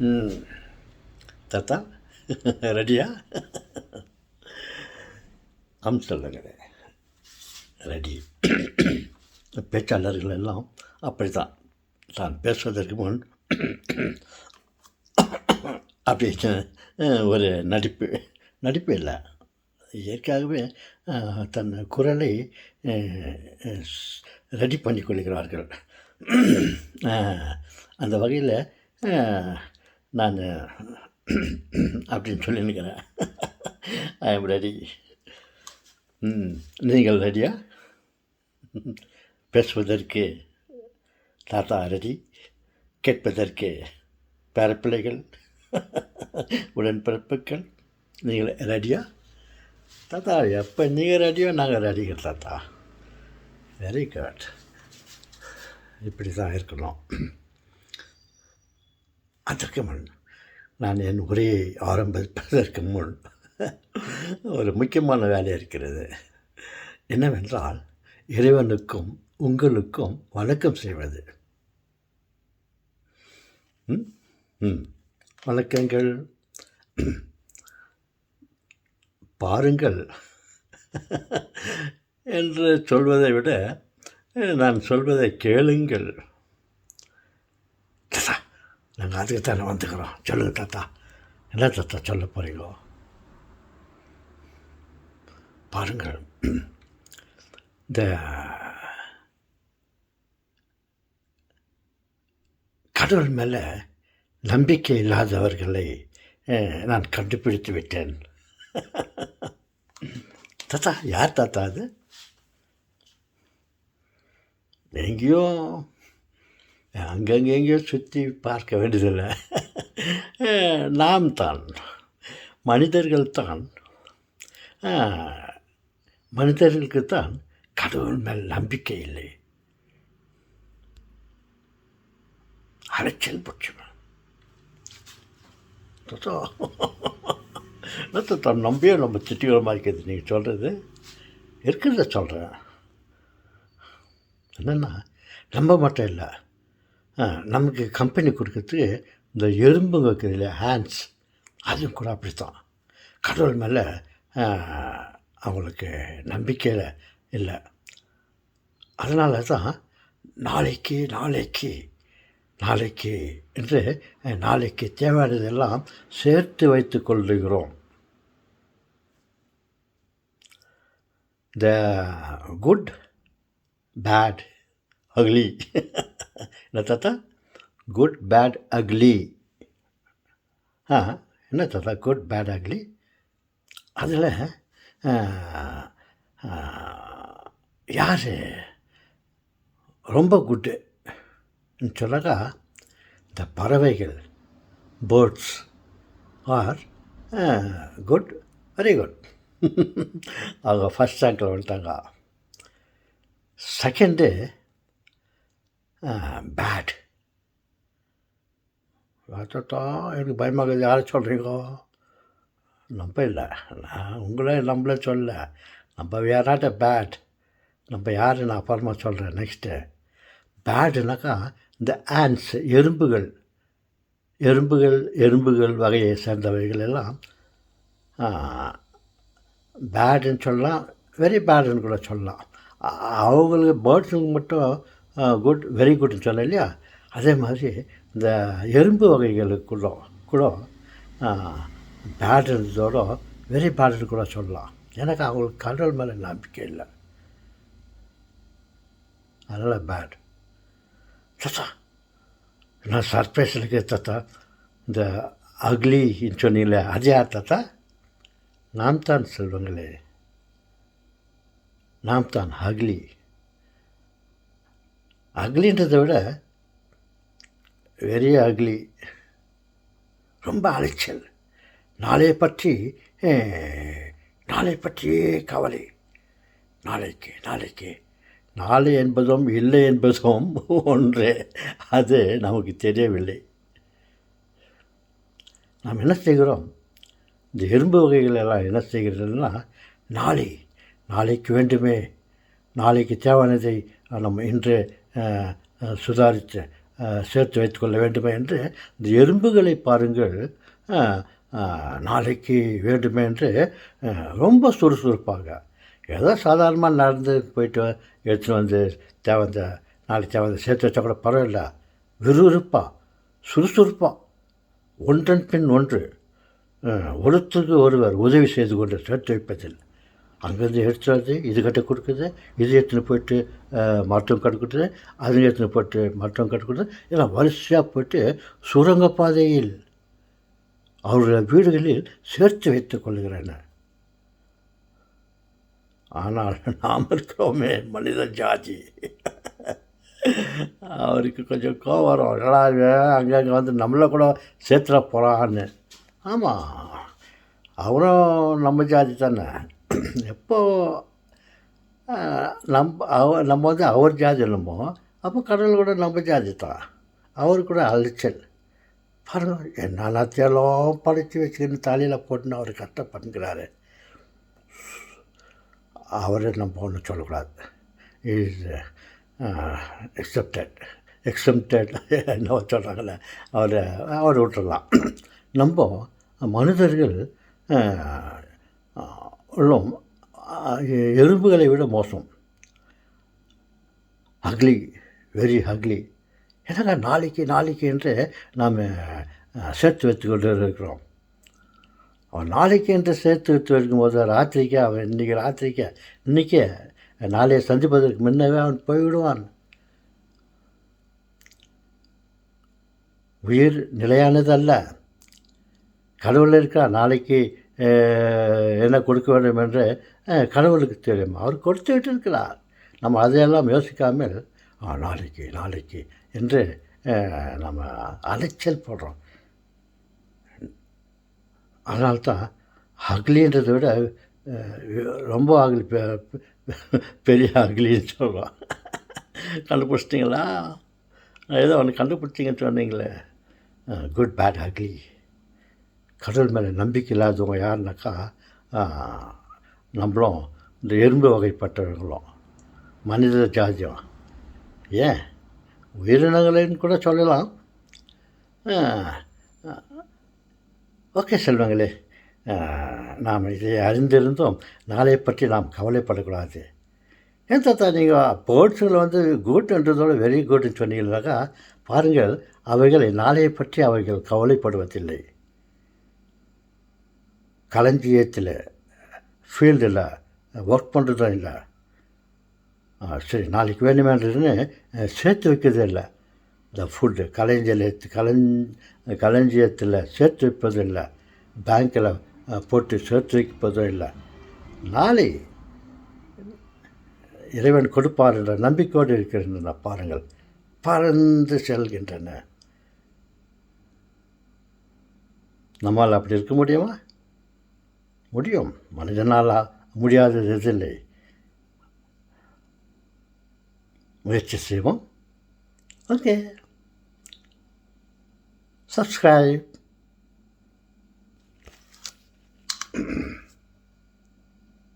ம் தாத்தா ரெடியா? சொல்லுங்களே. ரெடி. பேச்சாளர்கள் எல்லாம் அப்படி தான். தான் பேசுவதற்கு முன் அப்படின்னு ஒரு நடிப்பு இல்லை, இயற்கையாகவே தன் குரலை ரெடி பண்ணி கொள்கிறார்கள். அந்த வகையில் நான் அப்படின்னு சொல்லியிருக்கிறேன். I am ready. நீங்கள் ரெடியா? பேசுவதற்கு தாத்தா ரெடி, கேட்பதற்கு பேரப்பிள்ளைகள் உடன்பிறப்புகள் நீங்கள் ரெடியா? தாத்தா எப்போ நீங்கள் ரெடியோ நாங்கள் ரெடிகள் தாத்தா. Very good. இப்படி தான் இருக்கணும். அதற்கு முன் நான் என் உரையை ஆரம்பிப்பதற்கு முன் ஒரு முக்கியமான வேலை இருக்கிறது. என்னவென்றால், இறைவனுக்கும் உங்களுக்கும் வணக்கம் செய்வது. வணக்கங்கள். பாருங்கள் என்று சொல்வதை விட நான் சொல்வதை கேளுங்கள். தாத்தா நாங்கள் அதுக்கு தானே வந்துக்கிறோம். சொல்லுங்கள் தாத்தா, என்ன தாத்தா சொல்ல போகிறீங்களோ? பாருங்கள், இந்த கடவுள் மேலே நம்பிக்கை இல்லாதவர்களை நான் கண்டுபிடித்து விட்டேன். தாத்தா யார் தாத்தா அது? எங்கேயோ அங்கங்கெங்கேயோ சுற்றி பார்க்க வேண்டியதில்லை. நாம் தான், மனிதர்கள் தான். மனிதர்களுக்குத்தான் கடவுள் மேல் நம்பிக்கை இல்லை. அலைச்சல் பட்சம் தான் நம்பியே நம்ம திட்டிகளமாக இருக்கிறது. நீங்கள் சொல்கிறது இருக்கிறத சொல்கிறேன். என்னென்னா, நம்ப மட்டும் இல்லை, நமக்கு கம்பெனி கொடுக்கறதுக்கு இந்த எறும்புங்க இருக்குது இல்லையா, ஹேண்ட்ஸ், அதுவும் கூட அப்படி தான். கடவுள் மேலே அவங்களுக்கு நம்பிக்கையில் இல்லை. அதனால தான் நாளைக்கு நாளைக்கு நாளைக்கு என்று நாளைக்கு தேவையானதெல்லாம் சேர்த்து வைத்து கொள்ளுகிறோம். The good bad ugly. என்ன தாத்தா? Good bad ugly. என்ன தாத்தா குட் பேட் அக்லி? அதில் யார் ரொம்ப குட்டுன்னு சொன்னாக்கா, இந்த பறவைகள், birds are good, very good. அவங்க ஃபஸ்ட் ரேங்கில் வந்துட்டாங்க. Second bad. தாத்தா எனக்கு பயமாகுது. யாரை சொல்கிறீங்கோ? நம்ம இல்லை, நான் உங்களே நம்மளே சொல்ல. நம்ம வேர் நாட் எ பேட். நம்ம யார் நான் அப்புறமா சொல்கிறேன். நெக்ஸ்ட்டு பேடுனாக்கா இந்த ஆன்ஸ், எறும்புகள் வகையை சேர்ந்தவைகள் எல்லாம் பேடுன்னு சொல்லலாம், வெரி பேடுன்னு கூட சொல்லலாம். அவங்களுக்கு பேர்ட்ஸுக்கு மட்டும் குட், வெரி குட்னு சொன்னேன் இல்லையா? அதே மாதிரி இந்த எறும்பு வகைகளுக்குள்ள கூட பேடுன்றதோட வெரி பேடுன்னு கூட சொல்லலாம். எனக்கு அவங்களுக்கு கடவுள் மேலே நம்பிக்கை இல்லை, அதனால் பேட். தாத்தா நான் சர்ப்ரைஸ் இருக்கு தாத்தா. இந்த அக்லின்னு சொன்னீங்களே, அது யார் தாத்தா? நாம் தான் செல்வங்களே, நாம் தான் அக்லி. அக்லின்றதை விட வெரி அக்லி, ரொம்ப அலைச்சல். நாளை பற்றியே கவலை. நாளைக்கு நாளை என்பதும் இல்லை என்பதும் ஒன்றே, அது நமக்கு தெரியவில்லை. நாம் என்ன செய்கிறோம்? இந்த எறும்பு வகைகள் எல்லாம் என்ன செய்கிறதுனா, நாளைக்கு வேண்டுமே, நாளைக்கு தேவையானதை நம்ம இன்று சுதாரித்து சேர்த்து வைத்துக்கொள்ள வேண்டுமே என்று இந்த எறும்புகளை பாருங்கள், நாளைக்கு வேண்டுமே என்று ரொம்ப சுறுசுறுப்பாக, ஏதோ சாதாரணமாக நடந்து போயிட்டு எடுத்துகிட்டு வந்து தேவைந்த நாளைக்கு தேவைந்த சேர்த்து வச்சா கூட பரவாயில்ல, விறுவிறுப்பாக சுறுசுறுப்பாக ஒன்றன் பின் ஒன்று ஒருத்தருக்கு ஒருவர் உதவி செய்து கொண்டு சேர்த்து வைப்பதில் அங்கேருந்து எடுத்துகிட்டு வந்து இது கட்ட கொடுக்குது, இது எடுத்துன்னு போயிட்டு மருத்துவம் கட்டு கொடுக்குது, அது எடுத்துன்னு போயிட்டு மருத்துவம் கட்டு கொடுக்குது, இதெல்லாம் வரிசையாக போயிட்டு சுரங்கப்பாதையில் அவருடைய வீடுகளில் சேர்த்து வைத்துக் கொள்கிறேன். ஆனால் நாம் இருக்கிறோமே மனித ஜாதி, அவருக்கு கொஞ்சம் கோவம் வரும். என்னடா அங்கங்கே வந்து நம்மளை கூட சேர்த்துட போகிறான்னு. ஆமாம், அவரும் நம்ம ஜாதி தானே. எப்போ நம்ம வந்து அவர் ஜாதி இல்லமோ அப்போ கடவுள் கூட நம்ம ஜாதி தான். அவர் கூட அலைச்சல் பாருங்கள், என்னென்னத்தையெல்லாம் படித்து வச்சுக்கின்னு தலையில் போட்டுன்னு அவர் கஷ்டப்படுங்கிறாரு. அவரை நம்ம ஒன்றும் சொல்லக்கூடாது. இஸ் எக்ஸப்டட் என்ன சொல்கிறாங்களே, அவர் விட்டுடலாம். நம்ம மனிதர்கள் உள்ளோம் எறும்புகளை விட மோசம். Ugly, very ugly. என்னங்க நாளைக்கு என்று நாம் சேர்த்து வைத்து கொண்டு இருக்கிறோம். அவன் நாளைக்கு என்று சேர்த்து வைத்து வைக்கும்போது ராத்திரிக்கே அவன் இன்றைக்கே நாளைய சந்திப்பதற்கு முன்னவே அவன் போய்விடுவான். உயிர் நிலையானது அல்ல. கடவுள் இருக்கா, நாளைக்கு என்ன கொடுக்க வேண்டும் என்று கடவுளுக்கு தெரியும். அவர் கொடுத்து விட்டு இருக்கிறார். நம்ம அதையெல்லாம் யோசிக்காமல் நாளைக்கு என்று நம்ம அலைச்சல் போடுறோம். அதனால்தான் அக்லின்றதை விட ரொம்ப அக்லி, பெரிய அக்லின்னு சொல்கிறோம். கண்டுபிடிச்சிட்டிங்களா? ஏதோ ஒன்று கண்டுபிடிச்சிங்கன்னு சொன்னீங்களே. Good, bad, ugly. கடவுள் மேலே நம்பிக்கை இல்லாதவங்க யாருனாக்கா நம்மளும் இந்த எறும்பு வகைப்பட்டவங்களும் மனித ஜாதியம், ஏன் உயிரினங்களைன்னு கூட சொல்லலாம். ஓகே செல்வங்களே, நாம் இதை அறிந்திருந்தோம் நாளை பற்றி நாம் கவலைப்படக்கூடாது. ஏன் தாத்தா நீங்கள் பேர்ட்ஸுகளை வந்து குட்ன்றதோட வெரி குட்னு சொன்னீங்கன்னாக்கா பாருங்கள், அவைகளை நாளையை பற்றி அவைகள் கவலைப்படுவதில்லை. களஞ்சியத்தில் ஃபீல்டில் ஒர்க் பண்ணுறதும் இல்லை. சரி நாளைக்கு வேணுமேன்றதுன்னு சேர்த்து வைக்கிறதே இல்லை. இந்த ஃபுட்டு களஞ்சியத்தில் சேர்த்து வைப்பதும் இல்லை, பேங்க்கில் போட்டு சேர்த்து வைப்பதும் இல்லை. நாளை இறைவன் கொடுப்பார் என்ற நம்பிக்கையோடு இருக்கின்றன. பாருங்கள், பறந்து செல்கின்றன. நம்மால் அப்படி இருக்க முடியுமா? முடியும். மனிதனால் முடியாதது எதில்லை. முயற்சி செய்வோம். Okay, subscribe.